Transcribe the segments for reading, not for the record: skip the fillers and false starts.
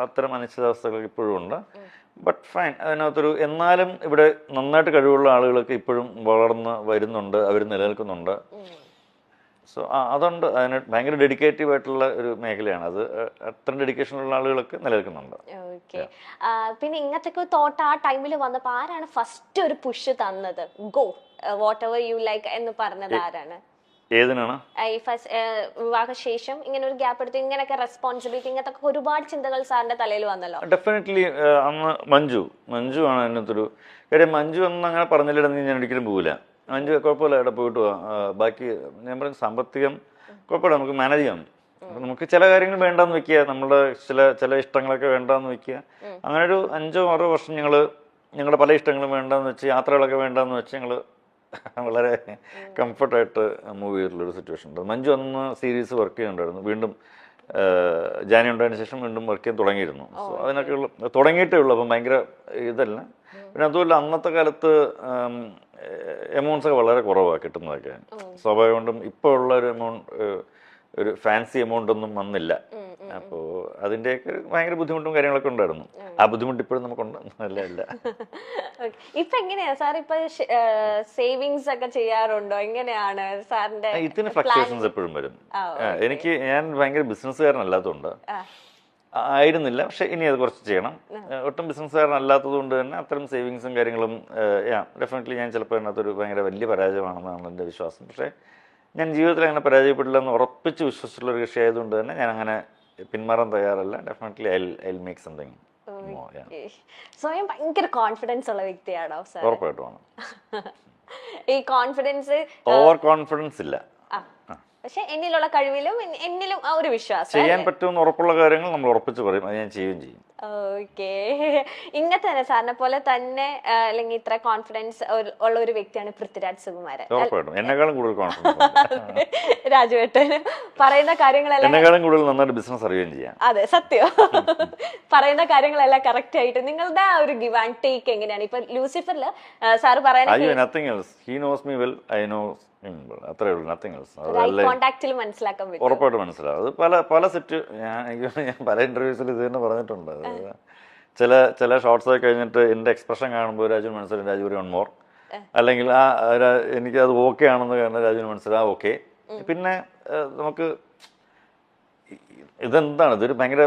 അത്തരം അനിശ്ചിതാവസ്ഥകൾ ഇപ്പോഴും ഉണ്ട്. ബട്ട് ഫൈൻ, അതിനകത്തൊരു എന്നാലും ഇവിടെ നന്നായിട്ട് കഴിവുള്ള ആളുകളൊക്കെ ഇപ്പോഴും വളർന്ന് വരുന്നുണ്ട്, അവർ നിലനിൽക്കുന്നുണ്ട്. സോ അതുകൊണ്ട് അതിന് ഭയങ്കര ഡെഡിക്കേറ്റീവ് ആയിട്ടുള്ള ഒരു മേഖലയാണ് അത്. അത്രയും ഡെഡിക്കേഷനുള്ള ആളുകളൊക്കെ നിലനിൽക്കുന്നുണ്ട്. ഓക്കെ. പിന്നെ ഇങ്ങനത്തെ തോട്ട് ആ ടൈമിൽ വന്നപ്പോ ആരാണ് ഫസ്റ്റ് ഒരു പുഷ് തന്നത്? Go what ever you like എന്ന് പറഞ്ഞത് ആരാണ്? ഏതിനാണ്? ഈ വിവാഹശേഷം ഇങ്ങനെ ഒരു ഗ്യാപ്പ് എടുത്ത് ഇങ്ങനെയൊക്കെ റെസ്പോൺസിബിലിറ്റി ഇങ്ങനത്തെ ഒരുപാട് ചിന്തകൾ സാറിന്റെ തലയിൽ വന്നല്ലോ. ഡെഫിനറ്റ്ലി അന്ന് മഞ്ജു ആണ് അതിനകത്തൊരു കാര്യം. മഞ്ജു എന്ന് അങ്ങനെ പറഞ്ഞില്ലെന്ന് ഞാൻ ഒരിക്കലും പോകില്ല. മഞ്ജു കുഴപ്പമില്ല, ഇവിടെ പോയിട്ട് പോവാം, ബാക്കി ഞാൻ പറഞ്ഞ സാമ്പത്തികം കുഴപ്പമില്ല, നമുക്ക് മാനേജ് ചെയ്യാം. അപ്പം നമുക്ക് ചില കാര്യങ്ങൾ വേണ്ടാന്ന് വെക്കുക, നമ്മുടെ ചില ഇഷ്ടങ്ങളൊക്കെ വേണ്ടാന്ന് വെക്കുക. അങ്ങനെ ഒരു 5-6 വർഷം ഞങ്ങളുടെ പല ഇഷ്ടങ്ങളും വേണ്ടാന്ന് വെച്ച്, യാത്രകളൊക്കെ വേണ്ടാന്ന് വെച്ച് ഞങ്ങൾ വളരെ കംഫർട്ടായിട്ട് മൂവ് ചെയ്തിട്ടുള്ളൊരു സിറ്റുവേഷൻ ഉണ്ട്. മഞ്ജു അന്ന് സീരീസ് വർക്ക് ചെയ്യുന്നുണ്ടായിരുന്നു. വീണ്ടും ജാനി ഉണ്ടായതിനു ശേഷം വീണ്ടും വർക്ക് ചെയ്യാൻ തുടങ്ങിയിരുന്നു. സോ അതിനൊക്കെ തുടങ്ങിയിട്ടേ ഉള്ളൂ. അപ്പം ഭയങ്കര ഇതല്ല. പിന്നെ അതുമല്ല അന്നത്തെ കാലത്ത് എമൗണ്ട്സ് ഒക്കെ വളരെ കുറവാണ് കിട്ടുന്നതൊക്കെ. സ്വാഭാവികം കൊണ്ടും ഇപ്പോൾ ഉള്ള ഒരു ഒരു ഫാൻസി എമൗണ്ട് ഒന്നും വന്നില്ല. അപ്പോൾ അതിൻ്റെയൊക്കെ ഭയങ്കര ബുദ്ധിമുട്ടും കാര്യങ്ങളൊക്കെ ഉണ്ടായിരുന്നു. ആ ബുദ്ധിമുട്ട് ഇപ്പോഴും നമുക്കുണ്ട്. അല്ല ഇപ്പൊ എങ്ങനെയാ സാർ ഇപ്പൊ സേവിങ്സ് ഒക്കെ ചെയ്യാറുണ്ടോ? എങ്ങനെയാണ് സാറിന്റെ? ഇതിന് ഫ്ലക്ച്വേഷൻസ് എപ്പോഴും വരും. ഞാൻ ഭയങ്കര ബിസിനസ്സുകാരനല്ലാത്തതുകൊണ്ട് ആയിരുന്നില്ല, പക്ഷെ ഇനി അത് കുറച്ച് ചെയ്യണം. ഒട്ടും ബിസിനസ്സുകാരനല്ലാത്തത് കൊണ്ട് തന്നെ അത്തരം സേവിങ്സും കാര്യങ്ങളും ഡെഫിനറ്റ്ലി ഞാൻ ചിലപ്പോൾ അതിനകത്തൊരു ഭയങ്കര വലിയ പരാജയമാണെന്നാണ് എൻ്റെ വിശ്വാസം. പക്ഷേ ഞാൻ ജീവിതത്തിൽ അങ്ങനെ പരാജയപ്പെടില്ല എന്ന് ഉറപ്പിച്ച് വിശ്വസിച്ചിട്ടുള്ള ഒരു കക്ഷി ആയതുകൊണ്ട് തന്നെ ഞാൻ അങ്ങനെ പിന്മാറാൻ തയ്യാറല്ല. Definitely I make something. സ്വയം ഭയങ്കര കോൺഫിഡൻസ് ഉള്ള വ്യക്തിയാണോ സാർ? ഉറപ്പായിട്ടുമാണ്. ഈ കോൺഫിഡൻസ് ഓവർ കോൺഫിഡൻസ് ഇല്ല, പക്ഷെ എന്നിലുള്ള കഴിവിലും എന്നിലും ആ ഒരു വിശ്വാസം. ചെയ്യാൻ പറ്റുമെന്ന് ഉറപ്പുള്ള കാര്യങ്ങൾ നമ്മൾ ഉറപ്പിച്ച് പറയും, അത് ഞാൻ ചെയ്യുകയും ചെയ്യും. ഓക്കെ. ഇങ്ങനത്തെ തന്നെ സാറിനെ പോലെ തന്നെ അല്ലെങ്കിൽ ഇത്ര കോൺഫിഡൻസ് ഉള്ള ഒരു വ്യക്തിയാണ് പൃഥ്വിരാജ് സുകുമാരൻ. ഉറപ്പായിട്ടും എന്നെക്കാളും കൂടുതൽ കോൺഫിഡൻസ് രാജുവേട്ടന് പറയുന്ന കാര്യങ്ങളെല്ലാം എന്നെക്കാളും കൂടുതൽ നന്നായിട്ട് ബിസിനസ് അറിയുകയും ചെയ്യാം. അതെ, സത്യം. പറയുന്ന കാര്യങ്ങളെല്ലാം കറക്റ്റ് ആയിട്ട് നിങ്ങളുടെ ആ ഒരു ഗിവ് ആൻഡ് ടേക്ക് എങ്ങനെയാണ്? ഇപ്പൊ ലൂസിഫറില് സാറ് പറയുന്നത് അത്രേ ഉള്ളൂ, നത്തിങ് എൽസ്. കോണ്ടാക്റ്റിൽ മനസ്സിലാക്കാൻ പറ്റും, ഉറപ്പായിട്ട് മനസ്സിലാവും. അത് പല സെറ്റ് ഞാൻ പല ഇന്റർവ്യൂസിൽ ഇത് തന്നെ പറഞ്ഞിട്ടുണ്ട്. ചില ഷോർട്സ് ഒക്കെ കഴിഞ്ഞിട്ട് എൻ്റെ എക്സ്പ്രഷൻ കാണുമ്പോൾ രാജുവിന് മനസ്സിലാവും രാജു ഒരു 1 more, അല്ലെങ്കിൽ എനിക്കത് ഓക്കെ ആണെന്ന് കാരണം രാജുവിന് മനസ്സിലാവും ഓക്കെ. പിന്നെ നമുക്ക് ഇതൊരു ഭയങ്കര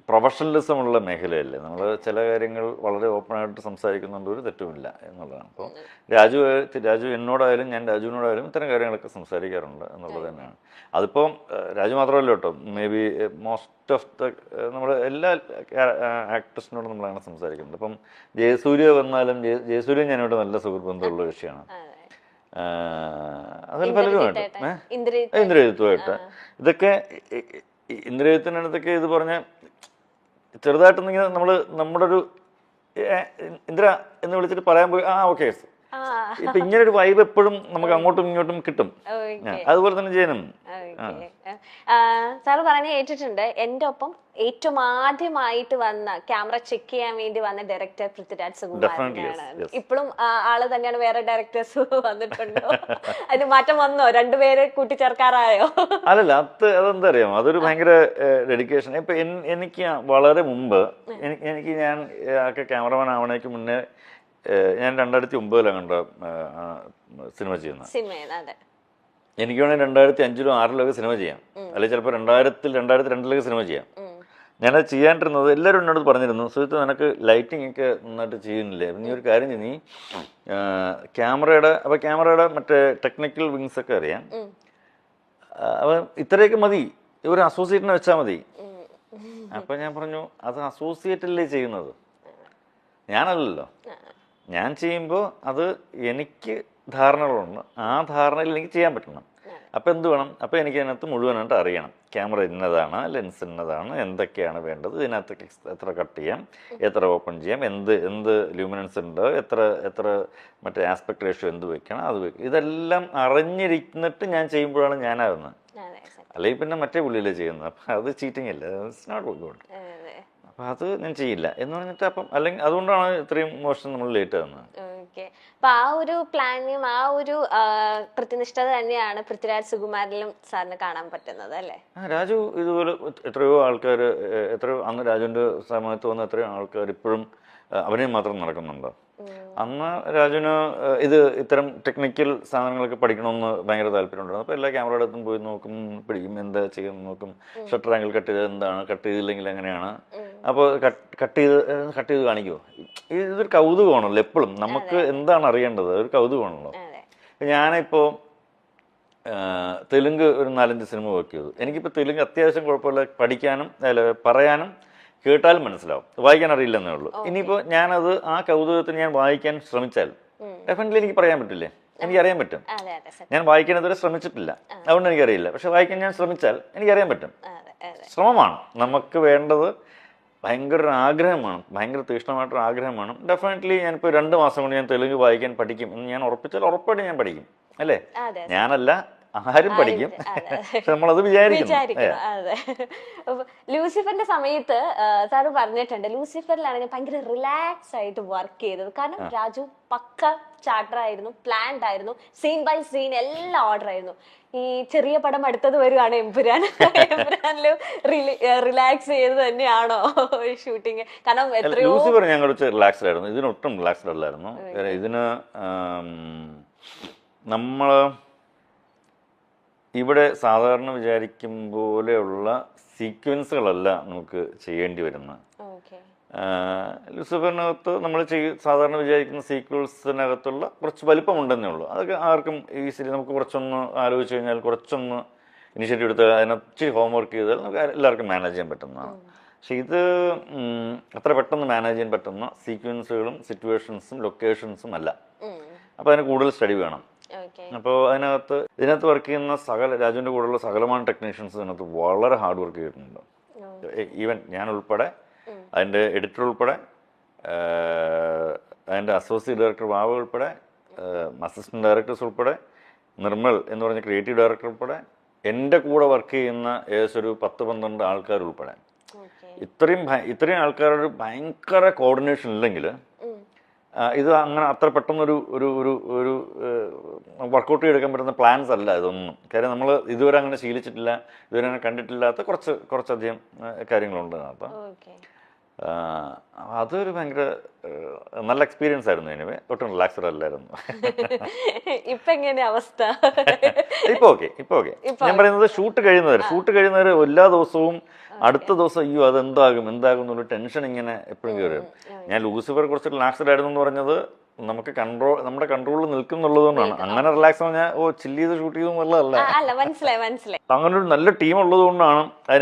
പ്രൊഫഷണലിസം ഉള്ള മേഖലയല്ലേ. നമ്മൾ ചില കാര്യങ്ങൾ വളരെ ഓപ്പണായിട്ട് സംസാരിക്കുന്നുണ്ട്, ഒരു തെറ്റുമില്ല എന്നുള്ളതാണ്. അപ്പോൾ രാജു എന്നോടായാലും ഞാൻ രാജുവിനോടായാലും ഇത്തരം കാര്യങ്ങളൊക്കെ സംസാരിക്കാറുണ്ട് എന്നുള്ളത് തന്നെയാണ്. അതിപ്പം രാജു മാത്രമല്ല കേട്ടോ, മേ ബി മോസ്റ്റ് ഓഫ് നമ്മൾ എല്ലാ ആക്ടേഴ്സിനോടും നമ്മളങ്ങനെ സംസാരിക്കുന്നുണ്ട്. ഇപ്പം ജയസൂര്യ വന്നാലും ജയസൂര്യ ഞാനോട് നല്ല സുഹൃത്ത് ബന്ധമുള്ള വിഷയമാണ്. അതിൽ പലരുമായിട്ട് ഇന്ദ്രജിത്തുമായിട്ട് ഇതൊക്കെ ഇന്ദ്രജിത്തിനടുത്തൊക്കെ ഇത് പറഞ്ഞ ചെറുതായിട്ടൊന്നിങ്ങനെ നമ്മുടെ ഒരു ഇന്ദ്ര എന്ന് വിളിച്ചിട്ട് പറയാൻ പോയി ഓക്കെ. ഇപ്പൊ ഇങ്ങനെ ഒരു വൈബ് എപ്പോഴും നമുക്ക് അങ്ങോട്ടും ഇങ്ങോട്ടും കിട്ടും. അതുപോലെ തന്നെ ചെയ്യണം. സാറ് പറഞ്ഞ കേട്ടിട്ടുണ്ട്, എന്റെ ഒപ്പം ഏറ്റവും ആദ്യമായിട്ട് വന്ന ക്യാമറ ചെക്ക് ചെയ്യാൻ വേണ്ടി വന്ന ഡയറക്ടർ പൃഥ്വിരാജ് സുകുമാരനാണ്. ഇപ്പോഴും ആള് തന്നെയാണ്? വേറെ ഡയറക്ടേഴ്സ് വന്നിട്ടുണ്ടോ? അതിന് മാറ്റം വന്നോ? രണ്ടുപേരെ കൂട്ടിച്ചേർക്കാറായോ? അല്ലല്ല, അതെന്താ അറിയാമോ, അതൊരു ഭയങ്കര ഡെഡിക്കേഷൻ. ഇപ്പൊ എനിക്ക് വളരെ മുമ്പ് ഞാൻ ക്യാമറമാൻ ആവണേക്ക് മുന്നേ ഞാൻ 2009 കണ്ട സിനിമ ചെയ്യുന്നത്. എനിക്ക് വേണമെങ്കിൽ 2005-2006 സിനിമ ചെയ്യാം, അല്ലെങ്കിൽ ചിലപ്പോൾ 2002 സിനിമ ചെയ്യാം. ഞാനത് ചെയ്യാണ്ടിരുന്നത് എല്ലാവരും എന്നോട് പറഞ്ഞിരുന്നു, സുഹൃത്ത് നിനക്ക് ലൈറ്റിംഗ് ഒക്കെ നന്നായിട്ട് ചെയ്യുന്നില്ലേ, നീ ഒരു കാര്യം ചെയ്യും, നീ ക്യാമറയുടെ മറ്റേ ടെക്നിക്കൽ വിങ്സ് ഒക്കെ അറിയാം, അപ്പം ഇത്രയൊക്കെ മതി, ഒരു അസോസിയേറ്റിനെ വെച്ചാൽ മതി. അപ്പം ഞാൻ പറഞ്ഞു, അത് അസോസിയേറ്റല്ലേ ചെയ്യുന്നത്, ഞാനല്ലല്ലോ. ഞാൻ ചെയ്യുമ്പോൾ അത് എനിക്ക് ധാരണകളുണ്ട്, ആ ധാരണയിൽ എനിക്ക് ചെയ്യാൻ പറ്റണം. അപ്പം എന്ത് വേണം? അപ്പം എനിക്ക് അതിനകത്ത് മുഴുവനായിട്ട് അറിയണം, ക്യാമറ ഇന്നതാണ്, ലെൻസ് ഇന്നതാണ്, എന്തൊക്കെയാണ് വേണ്ടത്, ഇതിനകത്ത് എത്ര കട്ട് ചെയ്യാം, എത്ര ഓപ്പൺ ചെയ്യാം, എന്ത് ലൂമിനൻസ് ഉണ്ട്, എത്ര മറ്റേ ആസ്പെക്ട് റേഷ്യോ എന്ത് വെക്കണം, അത് വെക്കണം, ഇതെല്ലാം അറിഞ്ഞിരിന്നിട്ട് ഞാൻ ചെയ്യുമ്പോഴാണ് ഞാനാകുന്നത്. അല്ലെങ്കിൽ പിന്നെ മറ്റേ പുള്ളിയിലേ ചെയ്യുന്നത്. അപ്പം അത് ചീറ്റിംഗ് അല്ല, ഇറ്റ്സ് നോട്ട് ഗുഡ്. അപ്പം അത് ഞാൻ ചെയ്യില്ല എന്ന് പറഞ്ഞിട്ട് അപ്പം അല്ലെങ്കിൽ അതുകൊണ്ടാണ് ഇത്രയും മോശം നമ്മൾ ലേറ്റ് ആകുന്നത്. അപ്പൊ ആ ഒരു പ്ലാനും ആ ഒരു കൃത്യനിഷ്ഠത തന്നെയാണ് പൃഥ്വിരാജ് സുകുമാരനിലും സാറിന് കാണാൻ പറ്റുന്നത് അല്ലേ? രാജു ഇതുപോലെ എത്രയോ ആൾക്കാർ, എത്രയോ അന്ന് രാജുവിന്റെ സമയത്ത് വന്ന എത്രയോ ആൾക്കാർ ഇപ്പോഴും അഭിനയം മാത്രം നടക്കുന്നുണ്ട്. അന്ന് രാജുവിന് ഇത്തരം ടെക്നിക്കൽ സാധനങ്ങളൊക്കെ പഠിക്കണമെന്ന് ഭയങ്കര താല്പര്യമുണ്ടായിരുന്നു. അപ്പോൾ എല്ലാ ക്യാമറയുടെ അടുത്തും പോയി നോക്കും, പിടിക്കും, എന്താ ചെയ്യുന്ന നോക്കും, ഷട്ടർ ആംഗിൾ കട്ട് ചെയ്ത് എന്താണ്, കട്ട് ചെയ്തില്ലെങ്കിൽ എങ്ങനെയാണ്, അപ്പോൾ കട്ട് ചെയ്ത് കാണിക്കുമോ. ഇതൊരു കൗതുകമാണല്ലോ എപ്പോഴും, നമുക്ക് എന്താണ് അറിയേണ്ടത്, ഒരു കൗതുകമാണല്ലോ. ഞാനിപ്പോൾ തെലുങ്ക് ഒരു 4-5 സിനിമ വർക്ക് ചെയ്തു. എനിക്കിപ്പോൾ തെലുങ്ക് അത്യാവശ്യം കുഴപ്പമില്ല, പഠിക്കാനും പറയാനും കേട്ടാലും മനസ്സിലാവും, വായിക്കാൻ അറിയില്ലെന്നേ ഉള്ളൂ. ഇനിയിപ്പോൾ ഞാനത് ആ കൗതുകത്തിന് ഞാൻ വായിക്കാൻ ശ്രമിച്ചാൽ ഡെഫിനറ്റ്ലി എനിക്ക് പറയാൻ പറ്റില്ലേ, എനിക്കറിയാൻ പറ്റും. ഞാൻ വായിക്കാൻ ഇതുവരെ ശ്രമിച്ചിട്ടില്ല, അതുകൊണ്ട് എനിക്കറിയില്ല. പക്ഷെ വായിക്കാൻ ഞാൻ ശ്രമിച്ചാൽ എനിക്കറിയാൻ പറ്റും. ശ്രമമാണ് നമുക്ക് വേണ്ടത്, ഭയങ്കര ഒരു ആഗ്രഹമാണ്, ഭയങ്കര തീക്ഷ്ണമായിട്ടൊരു ആഗ്രഹമാണ്. ഡെഫിനറ്റ്ലി ഞാനിപ്പോൾ 2 മാസം കൊണ്ട് ഞാൻ തെലുങ്ക് വായിക്കാൻ പഠിക്കും എന്ന് ഞാൻ ഉറപ്പിച്ചാൽ ഉറപ്പായിട്ട് ഞാൻ പഠിക്കും അല്ലേ. ഞാനല്ല, ആരും പഠിക്കും. നമ്മളത് വിചാരിക്കുന്നു. അതെ. ലൂസിഫറിന്റെ സമയത്ത് സാറ് പറഞ്ഞിട്ടുണ്ട് ലൂസിഫറിലാണ് ഞാൻ ഭയങ്കര റിലാക്സ് ആയിട്ട് വർക്ക് ചെയ്തത്. കാരണം രാജു പക്ക ചാർട്ടർ ആയിരുന്നു, പ്ലാൻഡ് ആയിരുന്നു, സീൻ ബൈ സീൻ എല്ലാം ഓർഡർ ആയിരുന്നു. ഈ ചെറിയ പടം അടുത്തത് വരുവാണ് എമ്പുരാൻ. എമ്പുരാനിലും റിലാക്സ് ചെയ്ത് തന്നെയാണോ ഷൂട്ടിങ്? കാരണം എത്രയോ ലൂസിഫർ ഞാൻ കുറച്ച് റിലാക്സ്ഡ് ആയിരുന്നു, ഇതിനൊട്ടും റിലാക്സ്ഡ് അല്ലായിരുന്നു. ഇതിന് നമ്മൾ ഇവിടെ സാധാരണ വിചാരിക്കും പോലെയുള്ള സീക്വൻസുകളല്ല നമുക്ക് ചെയ്യേണ്ടി വരുന്നത്. ലൂസിഫറിനകത്ത് നമ്മൾ സാധാരണ വിചാരിക്കുന്ന സീക്വൻസിനകത്തുള്ള കുറച്ച് വലിപ്പമുണ്ടെന്നേ ഉള്ളൂ. അതൊക്കെ ആർക്കും ഈസിലി നമുക്ക് കുറച്ചൊന്ന് ആലോചിച്ച് കഴിഞ്ഞാൽ, കുറച്ചൊന്ന് ഇനിഷ്യേറ്റീവ് എടുത്ത് അതിനകത്ത് ഇച്ചിരി ഹോംവർക്ക് ചെയ്താൽ നമുക്ക് എല്ലാവർക്കും മാനേജ് ചെയ്യാൻ പറ്റുന്നതാണ്. പക്ഷെ ഇത് അത്ര പെട്ടെന്ന് മാനേജ് ചെയ്യാൻ പറ്റുന്ന സീക്വൻസുകളും സിറ്റുവേഷൻസും ലൊക്കേഷൻസും അല്ല. അപ്പോൾ അതിന് കൂടുതൽ സ്റ്റഡി വേണം. അപ്പോൾ ഇതിനകത്ത് വർക്ക് ചെയ്യുന്ന രാജുവിൻ്റെ കൂടെയുള്ള സകലമായ ടെക്നീഷ്യൻസ് ഇതിനകത്ത് വളരെ ഹാർഡ് വർക്ക് ചെയ്തിട്ടുണ്ട്. ഈവൻ ഞാൻ ഉൾപ്പെടെ, അതിൻ്റെ എഡിറ്റർ ഉൾപ്പെടെ, അതിൻ്റെ അസോസിയേറ്റ് ഡയറക്ടർ വാവ ഉൾപ്പെടെ, അസിസ്റ്റന്റ് ഡയറക്ടേഴ്സ് ഉൾപ്പെടെ, നിർമ്മൽ എന്ന് പറഞ്ഞ ക്രിയേറ്റീവ് ഡയറക്ടർ ഉൾപ്പെടെ, എൻ്റെ കൂടെ വർക്ക് ചെയ്യുന്ന ഏകദേശം ഒരു 10-12 ആൾക്കാർ ഉൾപ്പെടെ, ഇത്രയും ആൾക്കാരുടെ ഭയങ്കര കോർഡിനേഷൻ ഇല്ലെങ്കിൽ ഇത് അങ്ങനെ അത്ര പെട്ടെന്നൊരു ഒരു ഒരു ഒരു വർക്കൗട്ട് ചെയ്തെടുക്കാൻ പറ്റുന്ന പ്ലാൻസ് അല്ല ഇതൊന്നും. കാര്യം നമ്മൾ ഇതുവരെ അങ്ങനെ ശീലിച്ചിട്ടില്ല, ഇതുവരെ അങ്ങനെ കണ്ടിട്ടില്ലാത്ത കുറച്ചധികം കാര്യങ്ങളുണ്ട് അതിനകത്ത്. അതൊരു ഭയങ്കര നല്ല എക്സ്പീരിയൻസ് ആയിരുന്നു. എനിവേ ഒട്ടും റിലാക്സ്ഡ് അല്ലായിരുന്നു. ഇപ്പൊ എങ്ങനെയാ അവസ്ഥ? ഇപ്പൊ ഓക്കെ. ഞാൻ പറയുന്നത് ഷൂട്ട് കഴിയുന്നവര് എല്ലാ ദിവസവും അടുത്ത ദിവസം അയ്യോ അതെന്താകും എന്നുള്ള ടെൻഷൻ ഇങ്ങനെ എപ്പോഴും കയറി വരും. ഞാൻ ലൂസിഫർ കുറച്ച് റിലാക്സ്ഡ് ആയിരുന്നു എന്ന് പറഞ്ഞത് നമുക്ക് നമ്മുടെ കൺട്രോളിൽ നിൽക്കുന്നുള്ളതുകൊണ്ടാണ്. അങ്ങനെ റിലാക്സ് പറഞ്ഞാൽ ചില്ല് ചെയ്ത് ഷൂട്ട് ചെയ്തു എന്നുള്ളതല്ല. മനസ്സിലായി. അങ്ങനെ ഒരു നല്ല ടീം ഉള്ളത് കൊണ്ടാണ്